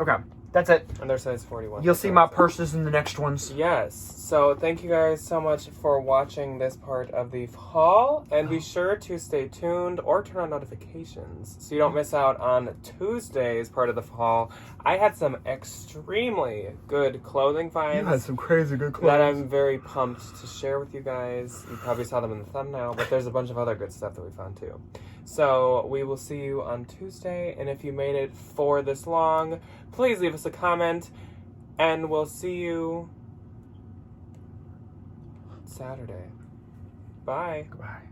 [SPEAKER 2] Okay. That's it.
[SPEAKER 1] And they're size 41.
[SPEAKER 2] You'll see my purses in the next ones.
[SPEAKER 1] Yes. So thank you guys so much for watching this part of the haul. And be sure to stay tuned or turn on notifications so you don't miss out on Tuesday's part of the haul. I had some extremely good clothing finds.
[SPEAKER 2] You had some crazy good clothes.
[SPEAKER 1] That I'm very pumped to share with you guys. You probably saw them in the thumbnail, but there's a bunch of other good stuff that we found too. So we will see you on Tuesday. And if you made it for this long, please leave us a comment. And we'll see you Saturday. Bye.
[SPEAKER 2] Goodbye.